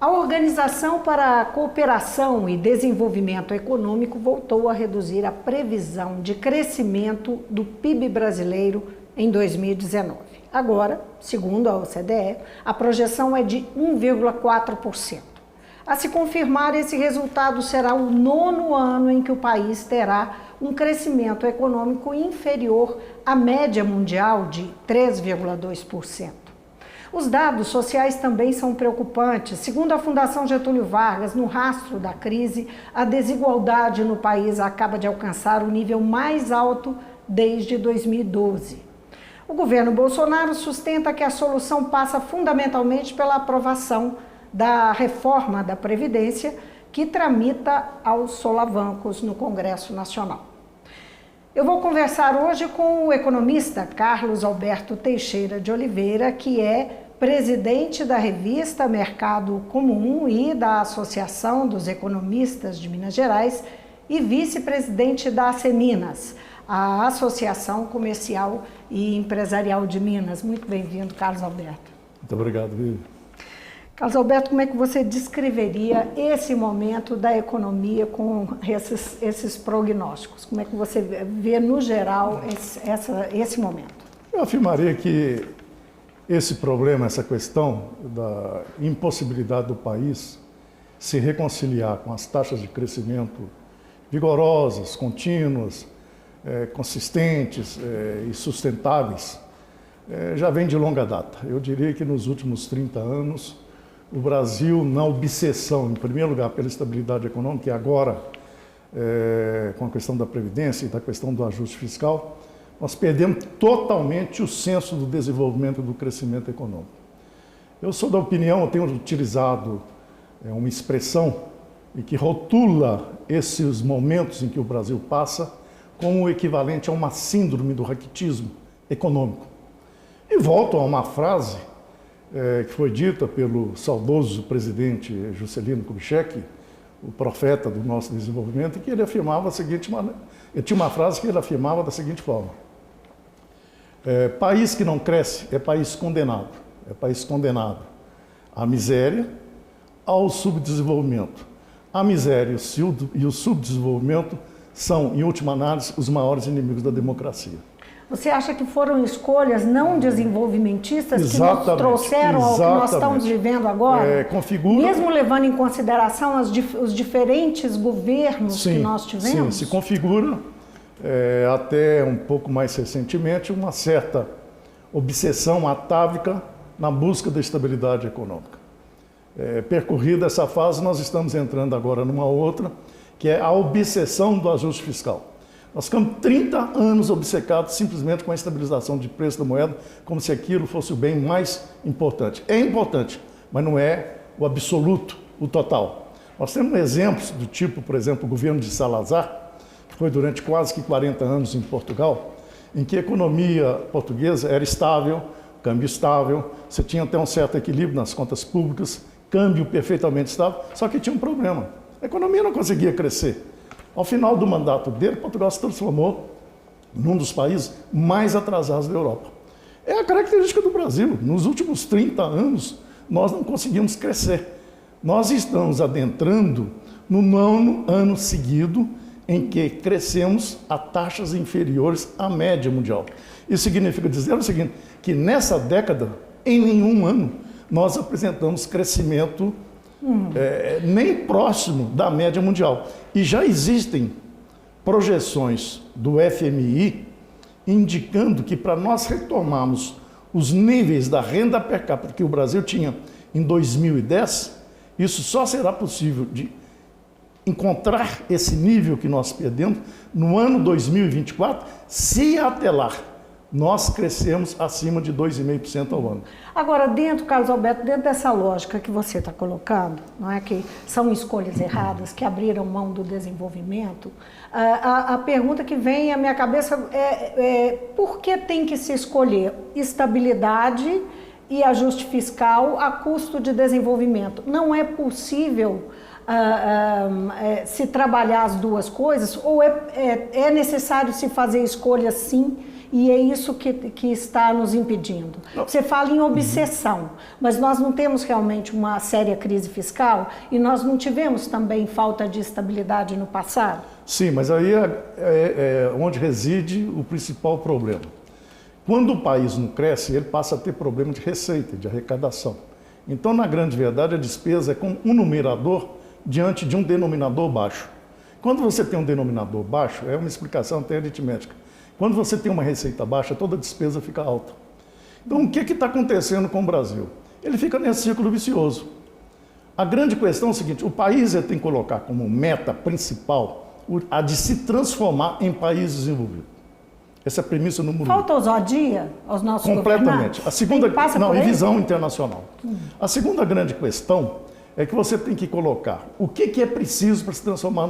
A Organização para a Cooperação e Desenvolvimento Econômico voltou a reduzir a previsão de crescimento do PIB brasileiro em 2019. Agora, segundo a OCDE, a projeção é de 1,4%. A se confirmar, esse resultado será o 9º ano em que o país terá um crescimento econômico inferior à média mundial de 3,2%. Os dados sociais também são preocupantes. Segundo a Fundação Getúlio Vargas, no rastro da crise, a desigualdade no país acaba de alcançar o nível mais alto desde 2012. O governo Bolsonaro sustenta que a solução passa fundamentalmente pela aprovação da reforma da Previdência, que tramita aos solavancos no Congresso Nacional. Eu vou conversar hoje com o economista Carlos Alberto Teixeira de Oliveira, que é presidente da revista Mercado Comum e da Associação dos Economistas de Minas Gerais e vice-presidente da ACEMINAS, a Associação Comercial e Empresarial de Minas. Muito bem-vindo, Carlos Alberto. Muito obrigado, Vivi. Carlos Alberto, como é que você descreveria esse momento da economia com esses prognósticos? Como é que você vê, no geral, esse momento? Eu afirmaria que esse problema, essa questão da impossibilidade do país se reconciliar com as taxas de crescimento vigorosas, contínuas, consistentes e sustentáveis, já vem de longa data. Eu diria que nos últimos 30 anos, o Brasil, na obsessão, em primeiro lugar, pela estabilidade econômica, e agora, com a questão da Previdência e da questão do ajuste fiscal, nós perdemos totalmente o senso do desenvolvimento e do crescimento econômico. Eu sou da opinião, eu tenho utilizado uma expressão e que rotula esses momentos em que o Brasil passa como o equivalente a uma síndrome do raquitismo econômico. E volto a uma frase que foi dita pelo saudoso presidente Juscelino Kubitschek, o profeta do nosso desenvolvimento, que ele afirmava a seguinte maneira, ele tinha uma frase que ele afirmava da seguinte forma: país que não cresce é país condenado à miséria, ao subdesenvolvimento. A miséria e o subdesenvolvimento são, em última análise, os maiores inimigos da democracia. Você acha que foram escolhas não desenvolvimentistas que nos trouxeram ao que nós estamos vivendo agora? Mesmo levando em consideração os diferentes governos que nós tivemos? Sim, se configura até um pouco mais recentemente uma certa obsessão atávica na busca da estabilidade econômica. Percorrida essa fase, nós estamos entrando agora numa outra, que é a obsessão do ajuste fiscal. Nós ficamos 30 anos obcecados simplesmente com a estabilização de preço da moeda, como se aquilo fosse o bem mais importante. É importante, mas não é o absoluto, o total. Nós temos exemplos do tipo, por exemplo, o governo de Salazar, que foi durante quase que 40 anos em Portugal, em que a economia portuguesa era estável, câmbio estável, você tinha até um certo equilíbrio nas contas públicas, câmbio perfeitamente estável, só que tinha um problema. A economia não conseguia crescer. Ao final do mandato dele, Portugal se transformou num dos países mais atrasados da Europa. É a característica do Brasil. Nos últimos 30 anos, nós não conseguimos crescer. Nós estamos adentrando no 9º ano seguido em que crescemos a taxas inferiores à média mundial. Isso significa dizer o seguinte, que nessa década, em nenhum ano, nós apresentamos crescimento nem próximo da média mundial. E já existem projeções do FMI indicando que para nós retomarmos os níveis da renda per capita que o Brasil tinha em 2010, isso só será possível de encontrar esse nível que nós perdemos no ano 2024, se até lá nós crescemos acima de 2,5% ao ano. Agora, Carlos Alberto, dentro dessa lógica que você está colocando, não é que são escolhas erradas, que abriram mão do desenvolvimento, a pergunta que vem à minha cabeça é por que tem que se escolher estabilidade e ajuste fiscal a custo de desenvolvimento? Não é possível se trabalhar as duas coisas ou é necessário se fazer escolhas sim e é isso que está nos impedindo. Você fala em obsessão, mas nós não temos realmente uma séria crise fiscal e nós não tivemos também falta de estabilidade no passado? Sim, mas aí é onde reside o principal problema. Quando o país não cresce, ele passa a ter problema de receita, de arrecadação. Então, na grande verdade, a despesa é como um numerador diante de um denominador baixo. Quando você tem um denominador baixo, é uma explicação até aritmética. Quando você tem uma receita baixa, toda a despesa fica alta. Então, o que está acontecendo com o Brasil? Ele fica nesse círculo vicioso. A grande questão é o seguinte, o país tem que colocar como meta principal a de se transformar em país desenvolvido. Essa é a premissa número 1. Falta ousadia aos nossos Completamente. A segunda, e visão internacional. A segunda grande questão é que você tem que colocar o que é preciso para se transformar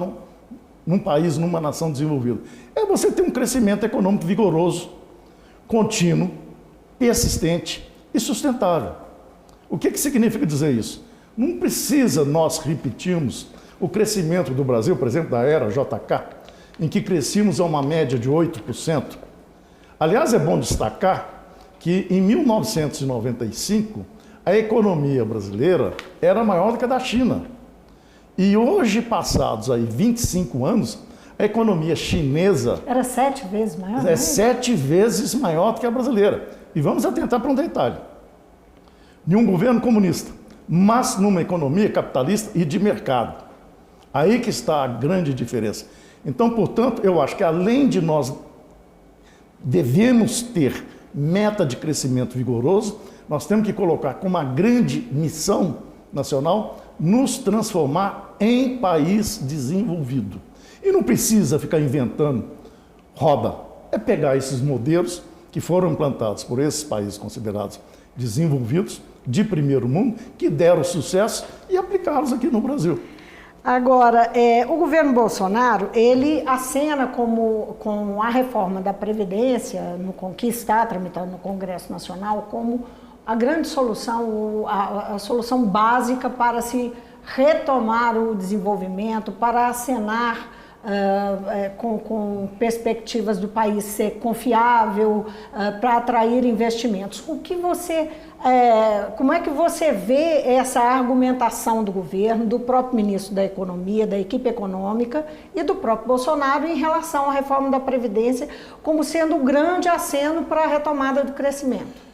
num país, numa nação desenvolvida. É você ter um crescimento econômico vigoroso, contínuo, persistente e sustentável. O que significa dizer isso? Não precisa nós repetirmos o crescimento do Brasil, por exemplo, da era JK, em que crescimos a uma média de 8%. Aliás, é bom destacar que em 1995, a economia brasileira era maior do que a da China. E hoje, passados aí 25 anos, a economia chinesa... Era 7 vezes maior? É 7 vezes maior do que a brasileira. E vamos atentar para um detalhe. De um governo comunista, mas numa economia capitalista e de mercado. Aí que está a grande diferença. Então, portanto, eu acho que além de nós devemos ter meta de crescimento vigoroso, nós temos que colocar como uma grande missão nacional nos transformar em país desenvolvido. E não precisa ficar inventando roda. É pegar esses modelos que foram implantados por esses países considerados desenvolvidos, de primeiro mundo, que deram sucesso e aplicá-los aqui no Brasil. Agora, o governo Bolsonaro, ele acena com a reforma da Previdência, que está tramitando no Congresso Nacional, como a grande solução, a solução básica para se retomar o desenvolvimento, para acenar com perspectivas do país ser confiável, para atrair investimentos. Como é que você vê essa argumentação do governo, do próprio ministro da Economia, da equipe econômica e do próprio Bolsonaro em relação à reforma da Previdência como sendo um grande aceno para a retomada do crescimento?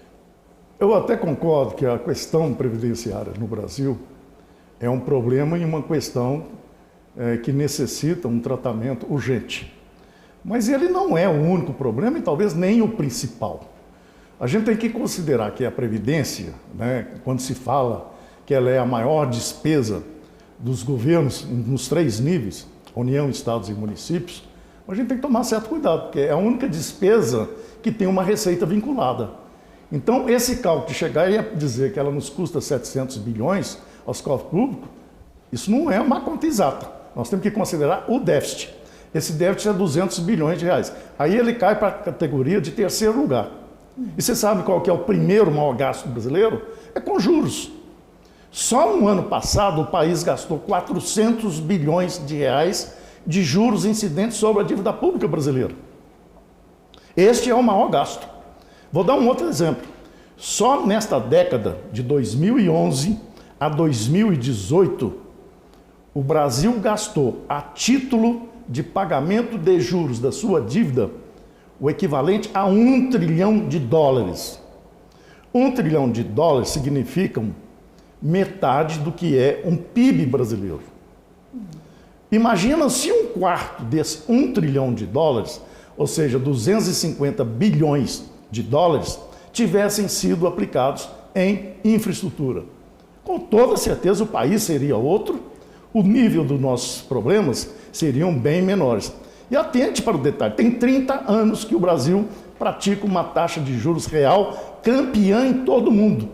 Eu até concordo que a questão previdenciária no Brasil é um problema e uma questão que necessita um tratamento urgente. Mas ele não é o único problema e talvez nem o principal. A gente tem que considerar que a Previdência, né, quando se fala que ela é a maior despesa dos governos nos 3 níveis, União, Estados e municípios, a gente tem que tomar certo cuidado, porque é a única despesa que tem uma receita vinculada. Então, esse cálculo de chegar e dizer que ela nos custa 700 bilhões aos cofres públicos, isso não é uma conta exata. Nós temos que considerar o déficit. Esse déficit é 200 bilhões de reais. Aí ele cai para a categoria de terceiro lugar. E você sabe qual que é o primeiro maior gasto brasileiro? É com juros. Só no ano passado o país gastou 400 bilhões de reais de juros incidentes sobre a dívida pública brasileira. Este é o maior gasto. Vou dar um outro exemplo. Só nesta década, de 2011 a 2018, o Brasil gastou, a título de pagamento de juros da sua dívida, o equivalente a $1 trilhão. $1 trilhão significa metade do que é um PIB brasileiro. Imagina se um quarto desse $1 trilhão, ou seja, 250 bilhões de dólares, tivessem sido aplicados em infraestrutura. Com toda certeza o país seria outro, o nível dos nossos problemas seriam bem menores. E atente para o detalhe, tem 30 anos que o Brasil pratica uma taxa de juros real campeã em todo o mundo.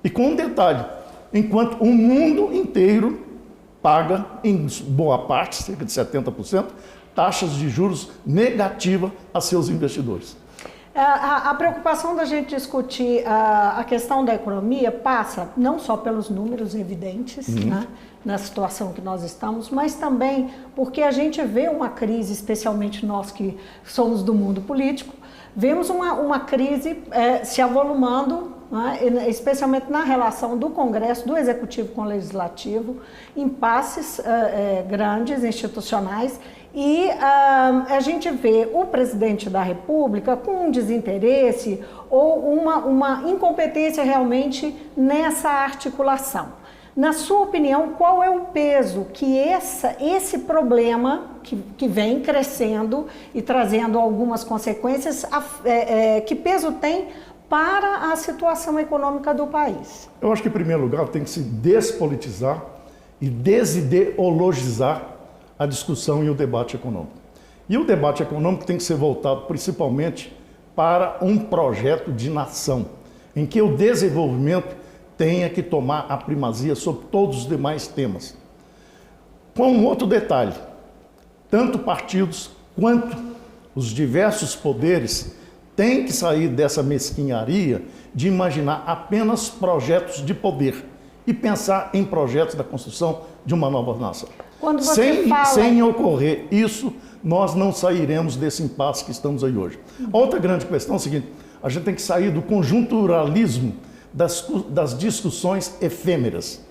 E com um detalhe, enquanto o mundo inteiro paga, em boa parte, cerca de 70%, taxas de juros negativas a seus investidores. A preocupação da gente discutir a questão da economia passa não só pelos números evidentes, né, na situação que nós estamos, mas também porque a gente vê uma crise, especialmente nós que somos do mundo político, vemos uma crise se avolumando, né, especialmente na relação do Congresso, do Executivo com o Legislativo, impasses grandes, institucionais, e a gente vê o presidente da República com um desinteresse ou uma incompetência realmente nessa articulação. Na sua opinião, qual é o peso que esse problema, que vem crescendo e trazendo algumas consequências, que peso tem para a situação econômica do país? Eu acho que, em primeiro lugar, tem que se despolitizar e desideologizar a discussão e o debate econômico. E o debate econômico tem que ser voltado principalmente para um projeto de nação, em que o desenvolvimento tenha que tomar a primazia sobre todos os demais temas. Com um outro detalhe, tanto partidos quanto os diversos poderes têm que sair dessa mesquinharia de imaginar apenas projetos de poder e pensar em projetos da construção de uma nova nação. Quando você Sem ocorrer isso, nós não sairemos desse impasse que estamos aí hoje. A outra grande questão é a seguinte: a gente tem que sair do conjunturalismo das discussões efêmeras.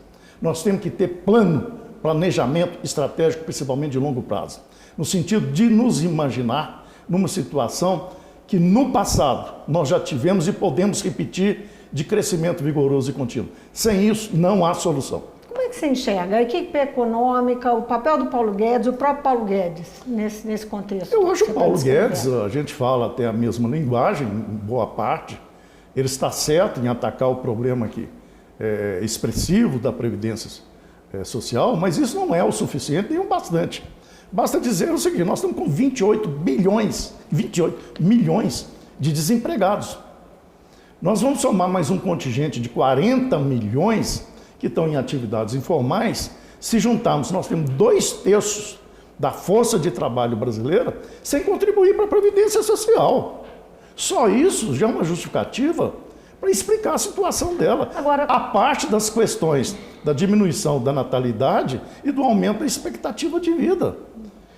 Nós temos que ter planejamento estratégico, principalmente de longo prazo, no sentido de nos imaginar numa situação que no passado nós já tivemos e podemos repetir, de crescimento vigoroso e contínuo. Sem isso, não há solução. Como é que você enxerga a equipe econômica, o papel do Paulo Guedes, o próprio Paulo Guedes, nesse contexto? Eu acho que o Paulo Guedes, a gente fala até a mesma linguagem, em boa parte. Ele está certo em atacar o problema aqui, expressivo da Previdência Social, mas isso não é o suficiente nem o bastante. Basta dizer o seguinte: nós estamos com 28 milhões de desempregados. Nós vamos somar mais um contingente de 40 milhões que estão em atividades informais. Se juntarmos, nós temos 2/3 da força de trabalho brasileira sem contribuir para a Previdência Social. Só isso já é uma justificativa para explicar a situação dela. Agora, a parte das questões da diminuição da natalidade e do aumento da expectativa de vida.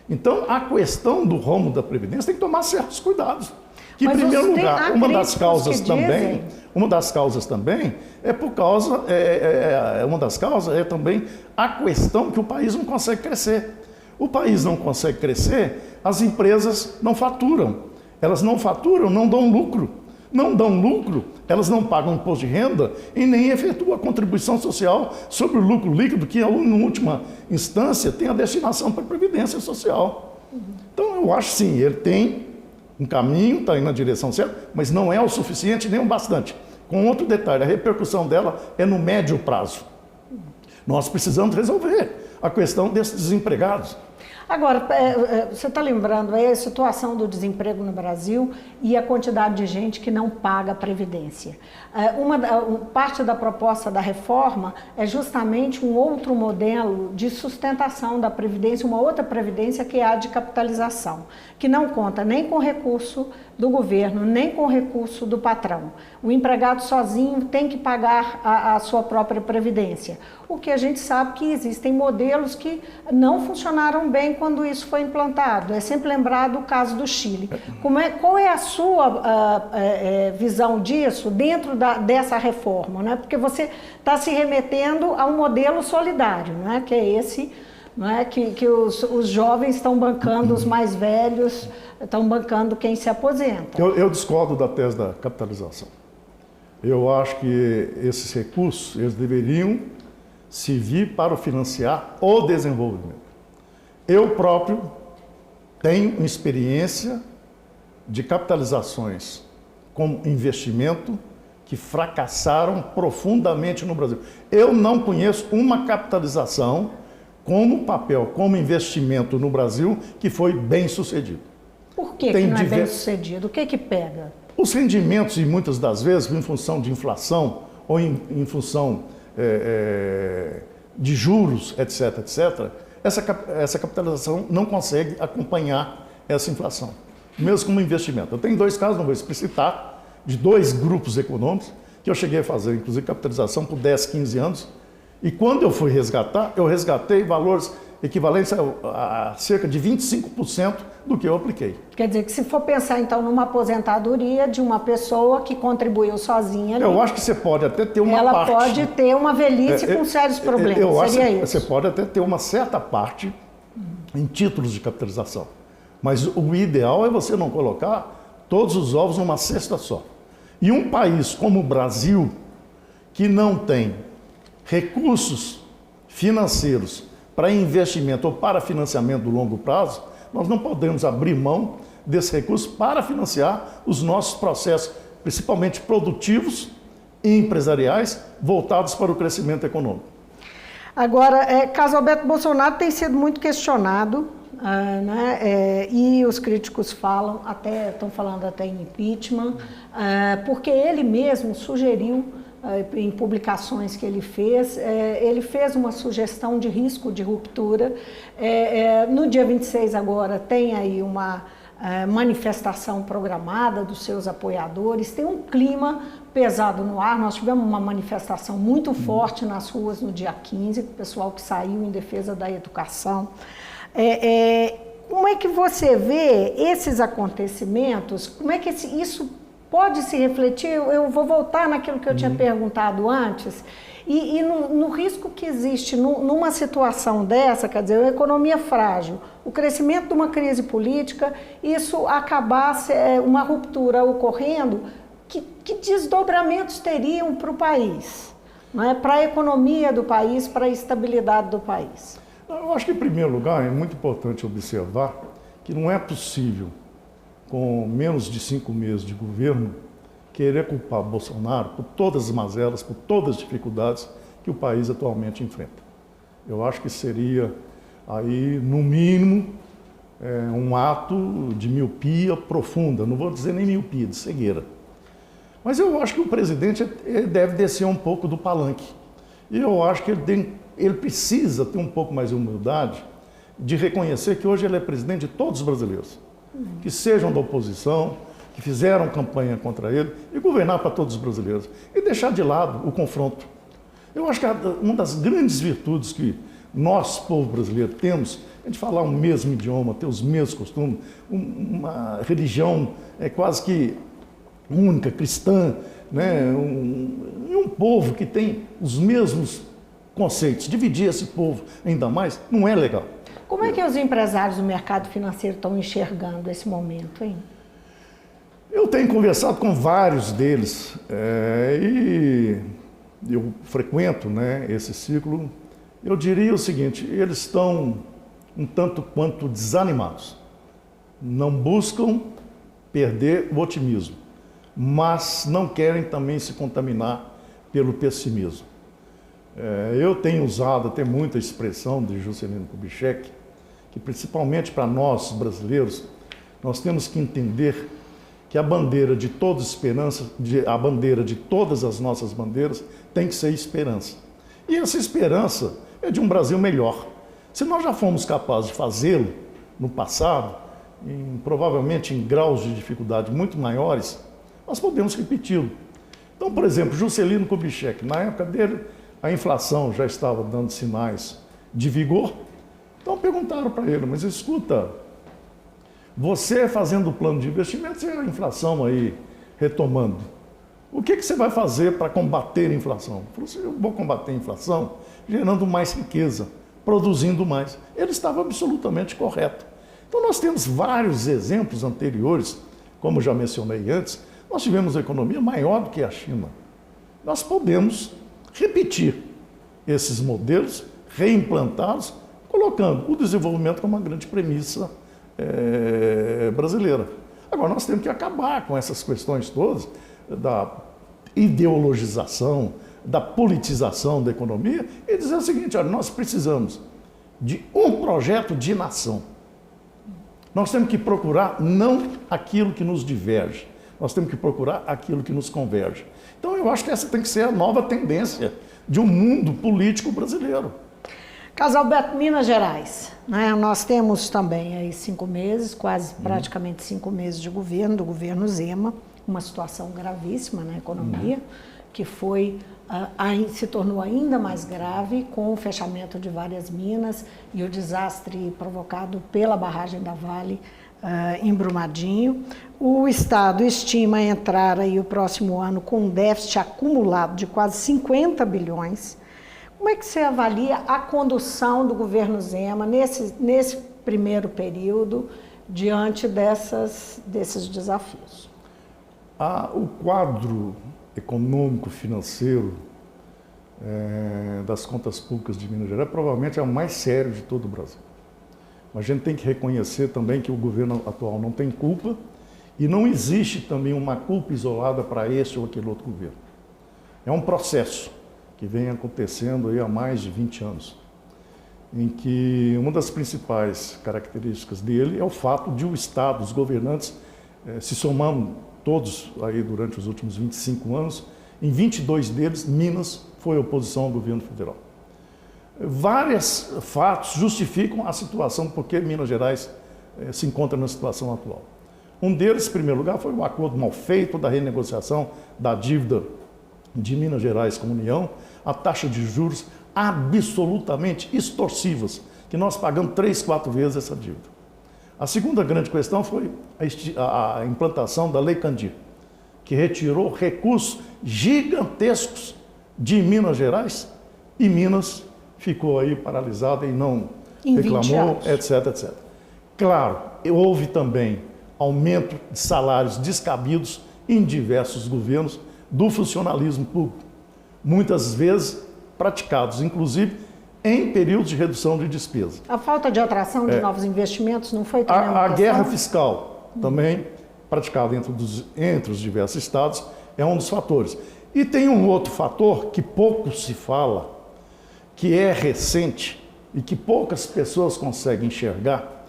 Então, a questão do rombo da Previdência tem que tomar certos cuidados. Que, em primeiro lugar, uma das causas também é por causa, uma das causas é também a questão que o país não consegue crescer. O país não consegue crescer, as empresas não faturam. Elas não faturam, não dão lucro. Não dão lucro, elas não pagam imposto de renda e nem efetuam a contribuição social sobre o lucro líquido, que, em última instância, tem a destinação para a Previdência Social. Então, eu acho sim, ele tem um caminho, está indo na direção certa, mas não é o suficiente nem o bastante. Com outro detalhe, a repercussão dela é no médio prazo. Nós precisamos resolver a questão desses desempregados. Agora, você está lembrando aí a situação do desemprego no Brasil e a quantidade de gente que não paga a Previdência. Parte da proposta da reforma é justamente um outro modelo de sustentação da Previdência, uma outra Previdência que é a de capitalização, que não conta nem com recurso do governo, nem com recurso do patrão. O empregado sozinho tem que pagar a sua própria Previdência. O que a gente sabe que existem modelos que não funcionaram bem quando isso foi implantado. É sempre lembrado o caso do Chile. Qual é a sua visão disso dentro dessa reforma? Né? Porque você está se remetendo a um modelo solidário, né? Que é esse, né? Que os jovens estão bancando os mais velhos, estão bancando quem se aposenta. Eu discordo da tese da capitalização. Eu acho que esses recursos eles deveriam servir para financiar o desenvolvimento. Eu próprio tenho experiência de capitalizações como investimento que fracassaram profundamente no Brasil. Eu não conheço uma capitalização como papel, como investimento no Brasil que foi bem sucedido. Por que não é bem sucedido? O que pega? Os rendimentos, e muitas das vezes, em função de inflação ou em função de juros, etc., essa capitalização não consegue acompanhar essa inflação. mesmo como investimento. Eu tenho 2 casos, não vou explicitar, de 2 grupos econômicos que eu cheguei a fazer, inclusive capitalização por 10, 15 anos. E quando eu fui resgatar, eu resgatei valores equivalentes a cerca de 25% do que eu apliquei. Quer dizer que se for pensar então numa aposentadoria de uma pessoa que contribuiu sozinha ali, eu acho que você pode até ter uma ela parte... Ela pode ter uma velhice com sérios problemas, eu acho seria que isso? você pode até ter uma certa parte em títulos de capitalização. Mas o ideal é você não colocar todos os ovos numa cesta só. E um país como o Brasil, que não tem recursos financeiros para investimento ou para financiamento do longo prazo, nós não podemos abrir mão desse recurso para financiar os nossos processos, principalmente produtivos e empresariais, voltados para o crescimento econômico. Agora, caso Alberto Bolsonaro tem sido muito questionado, né, e os críticos estão falando até em impeachment, porque ele mesmo sugeriu, em publicações que ele fez uma sugestão de risco de ruptura. No dia 26 agora tem aí uma manifestação programada dos seus apoiadores, tem um clima pesado no ar. Nós tivemos uma manifestação muito forte nas ruas no dia 15, o pessoal que saiu em defesa da educação. Como é que você vê esses acontecimentos? Como é que isso pode se refletir? Eu vou voltar naquilo que eu tinha perguntado antes, e no risco que existe numa situação dessa, quer dizer, a economia frágil, o crescimento de uma crise política, isso acabasse, uma ruptura ocorrendo, que desdobramentos teriam para o país, não é? Para a economia do país, para a estabilidade do país? Eu acho que, em primeiro lugar, é muito importante observar que não é possível, com menos de 5 meses de governo, querer culpar Bolsonaro por todas as mazelas, por todas as dificuldades que o país atualmente enfrenta. Eu acho que seria, aí, no mínimo, um ato de miopia profunda, não vou dizer nem miopia, de cegueira. Mas eu acho que o presidente deve descer um pouco do palanque. E eu acho que ele precisa ter um pouco mais de humildade de reconhecer que hoje ele é presidente de todos os brasileiros, que sejam da oposição, que fizeram campanha contra ele, e governar para todos os brasileiros. E deixar de lado o confronto. Eu acho que uma das grandes virtudes que nós, povo brasileiro, temos é de falar o mesmo idioma, ter os mesmos costumes, uma religião quase que única, cristã, né? Um povo que tem os mesmos conceitos. Dividir esse povo ainda mais não é legal. Como é que os empresários do mercado financeiro estão enxergando esse momento, hein? Eu tenho conversado com vários deles e eu frequento, né, esse ciclo. Eu diria o seguinte: eles estão um tanto quanto desanimados. Não buscam perder o otimismo, mas não querem também se contaminar pelo pessimismo. Eu tenho usado até muita expressão de Juscelino Kubitschek, que principalmente para nós brasileiros, nós temos que entender que a bandeira de toda esperança, a bandeira de todas as nossas bandeiras tem que ser esperança. E essa esperança é de um Brasil melhor. Se nós já fomos capazes de fazê-lo no passado, provavelmente em graus de dificuldade muito maiores, nós podemos repeti-lo. Então, por exemplo, Juscelino Kubitschek, na época dele, a inflação já estava dando sinais de vigor. Então perguntaram para ele: mas escuta, você fazendo o plano de investimentos e a inflação aí retomando, o que você vai fazer para combater a inflação? Ele falou assim: eu vou combater a inflação gerando mais riqueza, produzindo mais. Ele estava absolutamente correto. Então nós temos vários exemplos anteriores, como já mencionei antes. Nós tivemos uma economia maior do que a China. Nós podemos repetir esses modelos, reimplantados, colocando o desenvolvimento como uma grande premissa brasileira. Agora, nós temos que acabar com essas questões todas da ideologização, da politização da economia e dizer o seguinte: olha, nós precisamos de um projeto de nação. Nós temos que procurar não aquilo que nos diverge, nós temos que procurar aquilo que nos converge. Então, eu acho que essa tem que ser a nova tendência de um mundo político brasileiro. Casalberto, Minas Gerais, né? Nós temos também aí 5 meses, quase praticamente 5 meses de governo, do governo Zema, uma situação gravíssima na economia, que se tornou ainda mais grave com o fechamento de várias minas e o desastre provocado pela barragem da Vale em Brumadinho. O Estado estima entrar aí o próximo ano com um déficit acumulado de quase 50 bilhões. Como é que você avalia a condução do governo Zema nesse primeiro período diante desses desafios? O quadro econômico-financeiro das contas públicas de Minas Gerais provavelmente é o mais sério de todo o Brasil. Mas a gente tem que reconhecer também que o governo atual não tem culpa e não existe também uma culpa isolada para esse ou aquele outro governo. É um processo que vem acontecendo aí há mais de 20 anos, em que uma das principais características dele é o fato de o Estado, os governantes, se somando todos aí durante os últimos 25 anos, em 22 deles, Minas foi oposição ao governo federal. Vários fatos justificam a situação porque Minas Gerais se encontra na situação atual. Um deles, em primeiro lugar, foi o acordo mal feito da renegociação da dívida de Minas Gerais com a União, a taxa de juros absolutamente extorsivas, que nós pagamos 3, 4 vezes essa dívida. A segunda grande questão foi a implantação da Lei Candir, que retirou recursos gigantescos de Minas Gerais e Minas ficou aí paralisada e não reclamou, etc, etc. Claro, houve também aumento de salários descabidos em diversos governos do funcionalismo público, muitas vezes praticados, inclusive, em períodos de redução de despesa. A falta de atração de novos investimentos não foi também uma questão? A guerra fiscal, também praticada entre os diversos estados, é um dos fatores. E tem um outro fator que pouco se fala, que é recente e que poucas pessoas conseguem enxergar,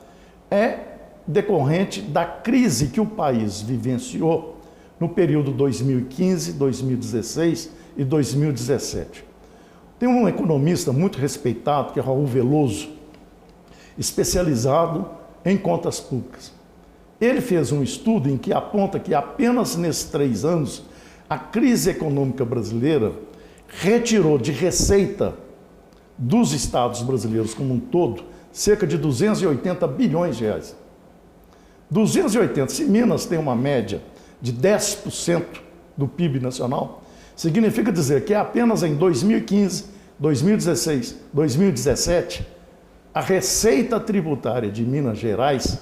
é decorrente da crise que o país vivenciou no período 2015, 2016 e 2017. Tem um economista muito respeitado, que é Raul Veloso, especializado em contas públicas. Ele fez um estudo em que aponta que apenas nesses 3 anos, a crise econômica brasileira retirou de receita dos estados brasileiros como um todo cerca de 280 bilhões de reais. 280, se Minas tem uma média de 10% do PIB nacional, significa dizer que apenas em 2015, 2016, 2017, a receita tributária de Minas Gerais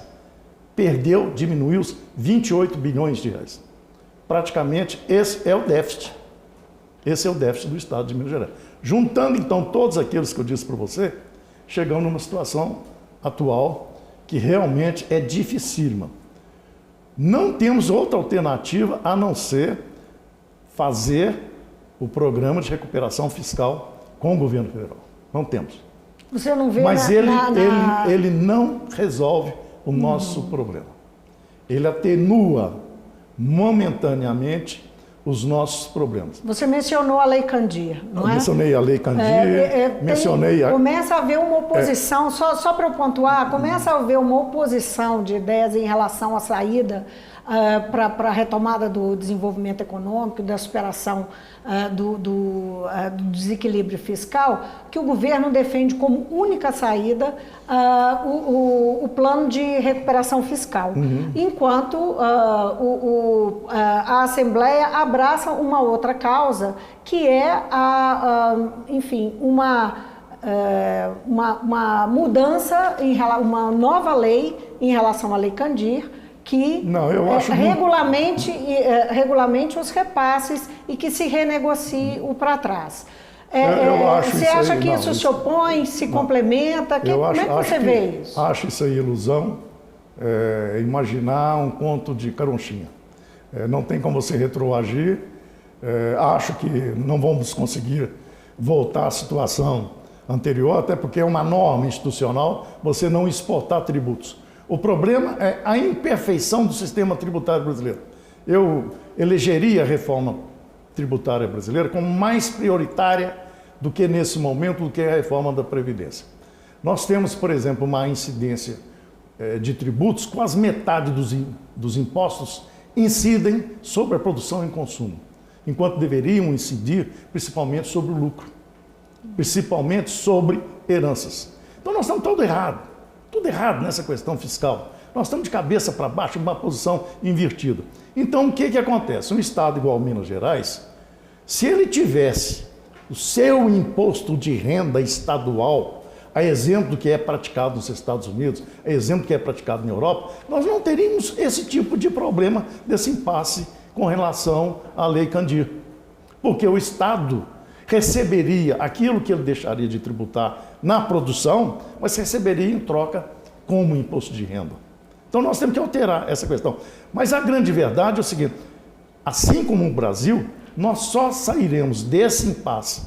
diminuiu 28 bilhões de reais. Praticamente esse é o déficit. Esse é o déficit do estado de Minas Gerais. Juntando então todos aqueles que eu disse para você, chegamos numa situação atual que realmente é dificílima. Não temos outra alternativa a não ser fazer o programa de recuperação fiscal com o governo federal. Não temos. Você não vê Mas ele não resolve o nosso problema. Ele atenua momentaneamente os nossos problemas. Você mencionou a Lei Candir, não é? Mencionei a Lei Candir, mencionei a... Começa a haver uma oposição, só para eu pontuar, começa a haver uma oposição de ideias em relação à saída para a retomada do desenvolvimento econômico, da superação do desequilíbrio fiscal, que o governo defende como única saída o plano de recuperação fiscal, enquanto a Assembleia abraça uma outra causa, que é, enfim, uma mudança, uma nova lei em relação à Lei Candir, que regulamente os repasses e que se renegocie o para trás. Você acha que isso se opõe, se complementa? Como é que você vê isso? Acho isso aí ilusão, imaginar um conto de caronchinha. Não tem como você retroagir. Acho que não vamos conseguir voltar à situação anterior, até porque é uma norma institucional você não exportar tributos. O problema é a imperfeição do sistema tributário brasileiro. Eu elegeria a reforma tributária brasileira como mais prioritária do que nesse momento, do que a reforma da Previdência. Nós temos, por exemplo, uma incidência de tributos, quase metade dos impostos incidem sobre a produção e consumo, enquanto deveriam incidir principalmente sobre o lucro, principalmente sobre heranças. Então nós estamos tudo errado nessa questão fiscal. Nós estamos de cabeça para baixo, uma posição invertida. Então o que acontece? Um estado igual Minas Gerais, se ele tivesse o seu imposto de renda estadual, a exemplo do que é praticado nos Estados Unidos, a exemplo do que é praticado na Europa, nós não teríamos esse tipo de problema, desse impasse com relação à Lei Candir. Porque o Estado receberia aquilo que ele deixaria de tributar na produção, mas receberia em troca como imposto de renda. Então nós temos que alterar essa questão. Mas a grande verdade é o seguinte, assim como o Brasil, nós só sairemos desse impasse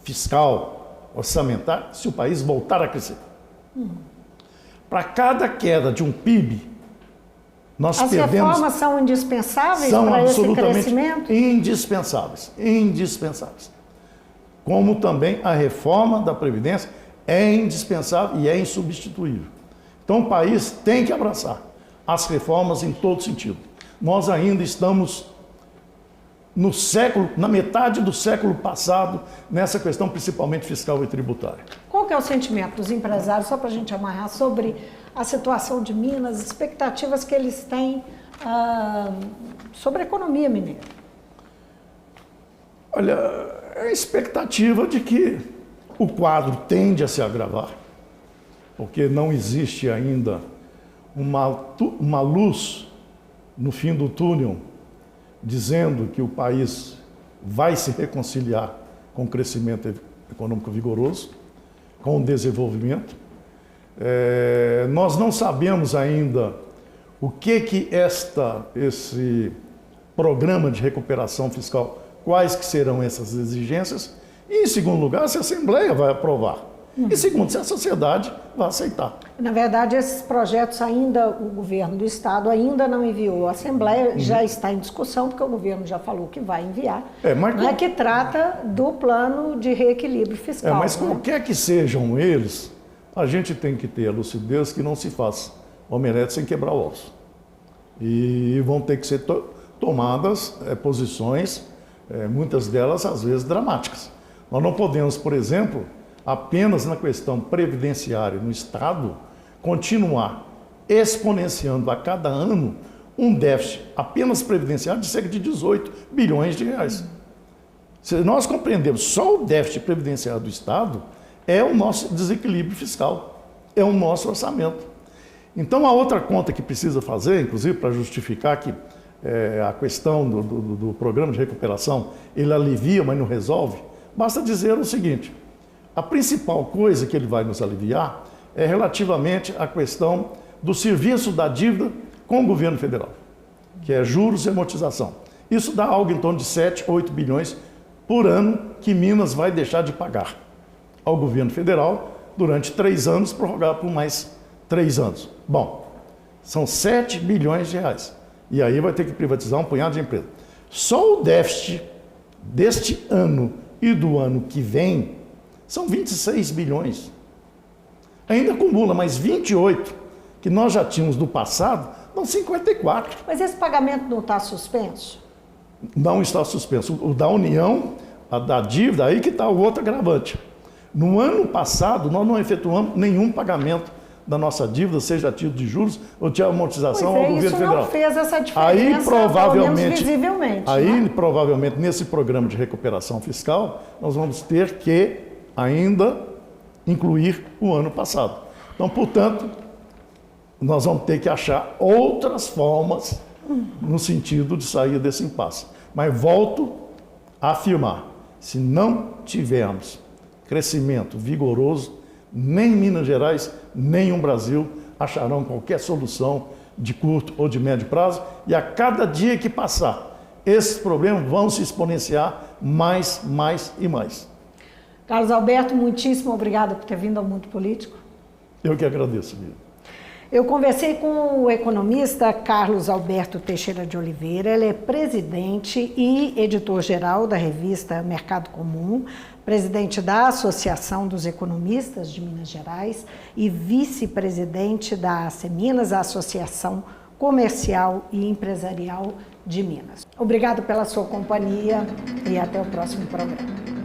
fiscal, orçamentário, se o país voltar a crescer. Para cada queda de um PIB, nós perdemos... As reformas são indispensáveis para esse crescimento? Indispensáveis. Como também a reforma da Previdência é indispensável e é insubstituível. Então o país tem que abraçar as reformas em todo sentido. Nós ainda estamos na metade do século passado, nessa questão principalmente fiscal e tributária. Qual que é o sentimento dos empresários, só para a gente amarrar, sobre a situação de Minas, expectativas que eles têm sobre a economia mineira? Olha, é a expectativa de que o quadro tende a se agravar, porque não existe ainda uma luz no fim do túnel dizendo que o país vai se reconciliar com o crescimento econômico vigoroso, com o desenvolvimento. Nós não sabemos ainda o que esse programa de recuperação fiscal, quais que serão essas exigências, e em segundo lugar, se a Assembleia vai aprovar. E segundo, se a sociedade vai aceitar. Na verdade, esses projetos ainda, o governo do Estado ainda não enviou. A Assembleia já está em discussão, porque o governo já falou que vai enviar. Mas que trata do plano de reequilíbrio fiscal. Mas qualquer que sejam eles, a gente tem que ter a lucidez que não se faz omelete sem quebrar o osso. E vão ter que ser tomadas posições, muitas delas às vezes dramáticas. Nós não podemos, por exemplo, apenas na questão previdenciária no Estado, continuar exponenciando a cada ano um déficit apenas previdenciário de cerca de 18 bilhões de reais. Se nós compreendemos só o déficit previdenciário do Estado, é o nosso desequilíbrio fiscal, é o nosso orçamento. Então, a outra conta que precisa fazer, inclusive para justificar que a questão do programa de recuperação, ele alivia, mas não resolve, basta dizer o seguinte: a principal coisa que ele vai nos aliviar é relativamente à questão do serviço da dívida com o governo federal, que é juros e amortização. Isso dá algo em torno de 7, 8 bilhões por ano que Minas vai deixar de pagar ao governo federal durante 3 anos, prorrogado por mais 3 anos. Bom, são 7 bilhões de reais. E aí vai ter que privatizar um punhado de empresas. Só o déficit deste ano e do ano que vem são 26 bilhões. Ainda acumula mais 28, que nós já tínhamos no passado, dão 54. Mas esse pagamento não está suspenso? Não está suspenso. O da União, a da dívida, aí que está o outro agravante. No ano passado, nós não efetuamos nenhum pagamento da nossa dívida, seja título de juros ou de amortização ao governo federal. Isso não fez essa diferença, aí, provavelmente, visivelmente. Aí, provavelmente, nesse programa de recuperação fiscal, nós vamos ter que ainda incluir o ano passado. Então, portanto, nós vamos ter que achar outras formas no sentido de sair desse impasse. Mas volto a afirmar, se não tivermos crescimento vigoroso, nem Minas Gerais, nem o Brasil acharão qualquer solução de curto ou de médio prazo, e a cada dia que passar, esses problemas vão se exponenciar mais e mais. Carlos Alberto, muitíssimo obrigado por ter vindo ao Mundo Político. Eu que agradeço, Lívia. Eu conversei com o economista Carlos Alberto Teixeira de Oliveira. Ele é presidente e editor-geral da revista Mercado Comum, presidente da Associação dos Economistas de Minas Gerais e vice-presidente da ACEMinas, a Associação Comercial e Empresarial de Minas. Obrigado pela sua companhia e até o próximo programa.